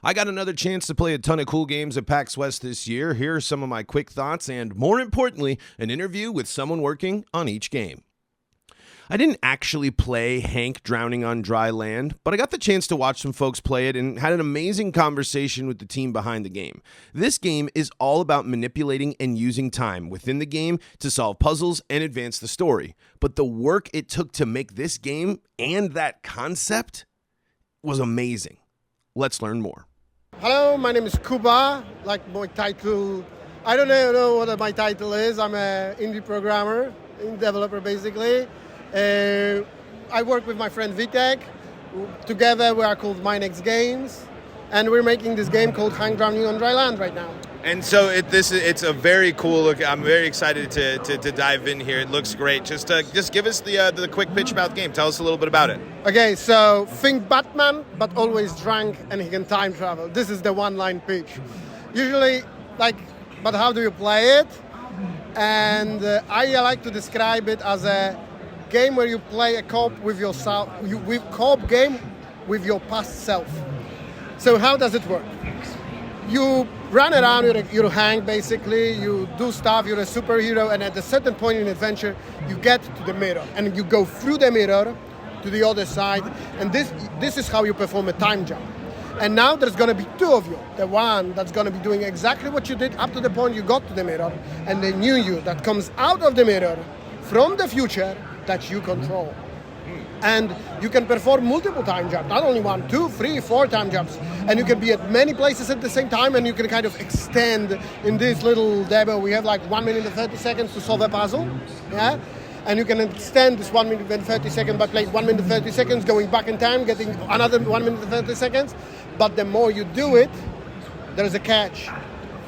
I got another chance to play a ton of cool games at PAX West this year. Here are some of my quick thoughts and, more importantly, an interview with someone working on each game. I didn't actually play Hank Drowning on Dry Land, but I got the chance to watch some folks play it and had an amazing conversation with the team behind the game. This game is all about manipulating and using time within the game to solve puzzles and advance the story. But the work it took to make this game and that concept was amazing. Let's learn more. Hello, my name is Kuba. Like my title, I don't know what my title is. I'm an indie programmer, indie developer basically. I work with my friend Vitek. Together we are called My Next Games, and we're making this game called Hank Drowning on Dry Land right now. And so it's a very cool look. I'm very excited to dive in here. It looks great. Just give us the quick pitch about the game. Tell us a little bit about it. Okay, so think Batman, but always drunk, and he can time travel. This is the one-line pitch. Usually, but how do you play it? And I like to describe it as a game where you play a co-op with yourself, co-op game with your past self. So how does it work? You run around, you're Hank basically, you do stuff, you're a superhero, and at a certain point in the adventure, you get to the mirror, and you go through the mirror to the other side, and this is how you perform a time jump. And now there's going to be two of you. The one that's going to be doing exactly what you did up to the point you got to the mirror, and the new you that comes out of the mirror from the future that you control. And you can perform multiple time jumps, not only 1, 2, 3, 4 time jumps. And you can be at many places at the same time, and you can kind of extend in this little demo. We have like 1 minute and 30 seconds to solve a puzzle. Yeah? And you can extend this 1 minute and 30 seconds by playing 1 minute and 30 seconds, going back in time, getting another 1 minute and 30 seconds. But the more you do it, there's a catch.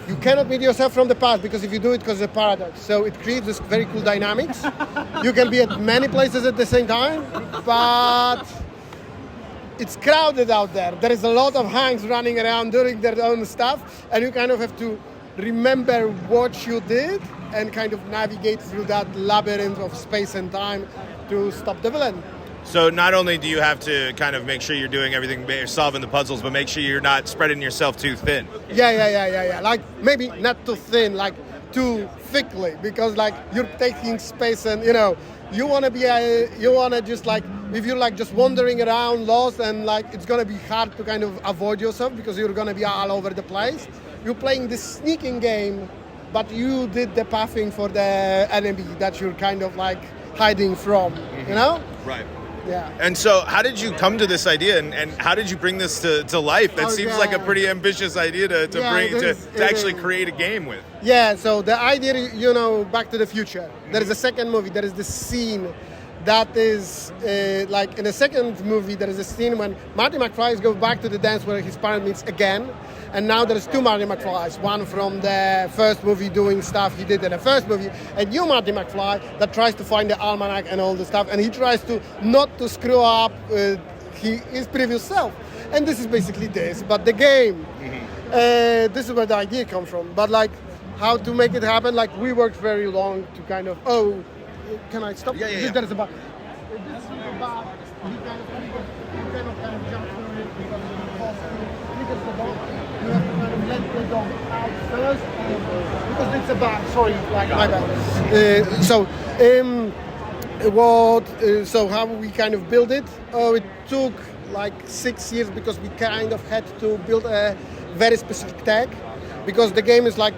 You cannot meet yourself from the past, because if you do it, because it's a paradox. So it creates this very cool dynamics. You can be at many places at the same time, but it's crowded out there. There is a lot of Hanks running around doing their own stuff, and you kind of have to remember what you did and kind of navigate through that labyrinth of space and time to stop the villain. So not only do you have to kind of make sure you're doing everything, you're solving the puzzles, but make sure you're not spreading yourself too thin. Yeah. Like maybe not too thin, like too thickly, because like you're taking space, and you want to be just like, if you're like just wandering around lost, and like it's going to be hard to kind of avoid yourself because you're going to be all over the place. You're playing this sneaking game, but you did the pathing for the enemy that you're kind of like hiding from, Right. Yeah. And so how did you come to this idea, and how did you bring this to life? That seems like a pretty ambitious idea to actually create a game with. Yeah, so the idea, Back to the Future. There is a second movie, there is this scene that is like in the second movie, there is a scene when Marty McFly goes back to the dance where his parents meets again. And now there's two Marty McFlys, one from the first movie doing stuff he did in the first movie, and new Marty McFly that tries to find the almanac and all the stuff, and he tries to not to screw up his previous self. And this is basically this, but the game, this is where the idea comes from. But like how to make it happen, like we worked very long to kind of, can I stop? Yeah. There is a bug. This is a bug. You cannot jump through it because it's impossible. Because the dog, you have to kind of let the dog out first, because it's a bug. Sorry, my bad. So how we kind of build it? It took like 6 years, because we kind of had to build a very specific tag, because the game is like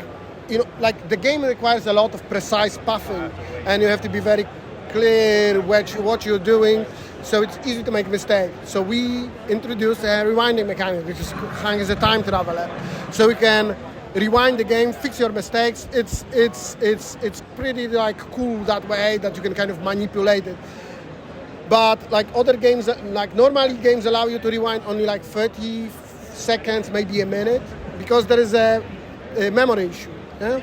the game requires a lot of precise pathing, and you have to be very clear what you're doing, so it's easy to make mistakes. So we introduced a rewinding mechanic, which is Hank is a time traveler, so we can rewind the game, fix your mistakes. It's pretty like cool that way, that you can kind of manipulate it. But like other games, like normally games allow you to rewind only like 30 seconds, maybe a minute, because there is a memory issue. Yeah?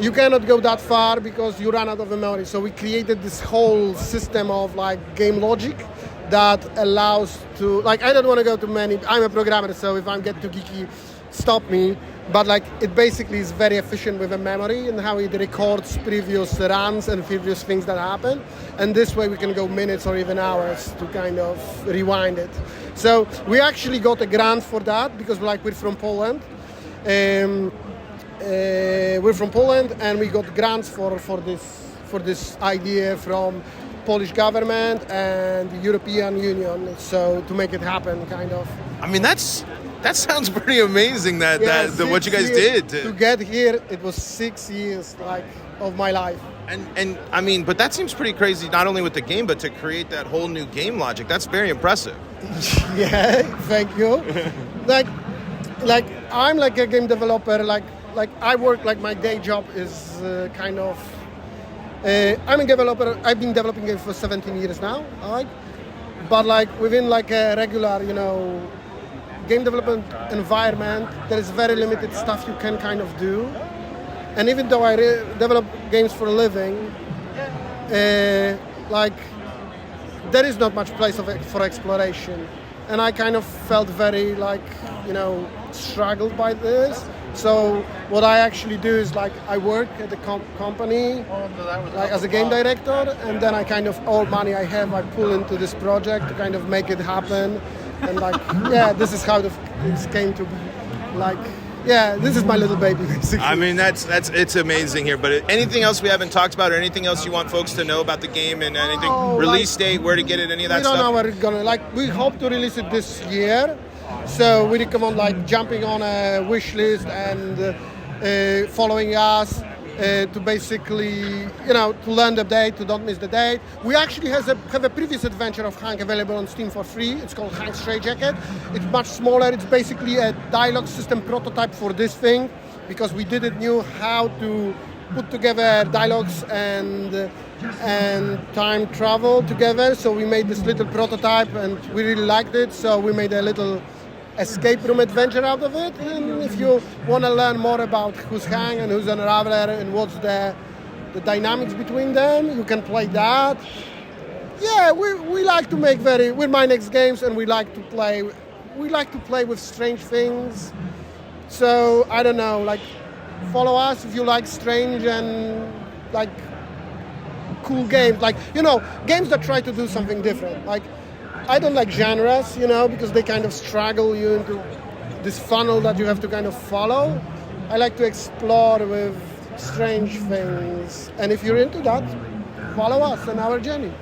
You cannot go that far because you run out of memory. So we created this whole system of like game logic that allows to, like, I don't want to go to many, I'm a programmer, so if I get too geeky, stop me. But like it basically is very efficient with a memory and how it records previous runs and previous things that happen. And this way we can go minutes or even hours to kind of rewind it. So we actually got a grant for that because we're from Poland. We're from Poland, and we got grants for this idea from Polish government and the European Union. So to make it happen, kind of. I mean, that sounds pretty amazing. That what you guys did to get here. It was 6 years of my life. And I mean, but that seems pretty crazy. Not only with the game, but to create that whole new game logic. That's very impressive. Yeah, thank you. like I'm a game developer. Like I work, my day job is kind of. I'm a developer. I've been developing games for 17 years now. But within a regular, game development environment, there is very limited stuff you can kind of do. And even though I develop games for a living, there is not much place for exploration. And I kind of felt very struggled by this. So what I actually do is I work at the company as a game director, and then I kind of all money I have I pull into this project to kind of make it happen. And this is how this came to be. This is my little baby, basically. I mean, it's amazing here. But anything else we haven't talked about, or anything else you want folks to know about the game, and anything release date, where to get it, any of that stuff? We don't know where it's gonna. We hope to release it this year. So we recommend jumping on a wish list and following us to basically, to learn the date, to don't miss the date. We actually have a previous adventure of Hank available on Steam for free. It's called Hank's Stray Jacket. It's much smaller. It's basically a dialogue system prototype for this thing, because we didn't know how to put together dialogues and time travel together. So we made this little prototype, and we really liked it. So we made a little escape room adventure out of it. And if you want to learn more about who's Hank and who's Unraveler and what's the dynamics between them, you can play that. Yeah, we like to make we're my next games, and we like to play with strange things. So I don't know, follow us if you like strange and cool games, games that try to do something different. I don't like genres, because they kind of struggle you into this funnel that you have to kind of follow. I like to explore with strange things. And if you're into that, follow us on our journey.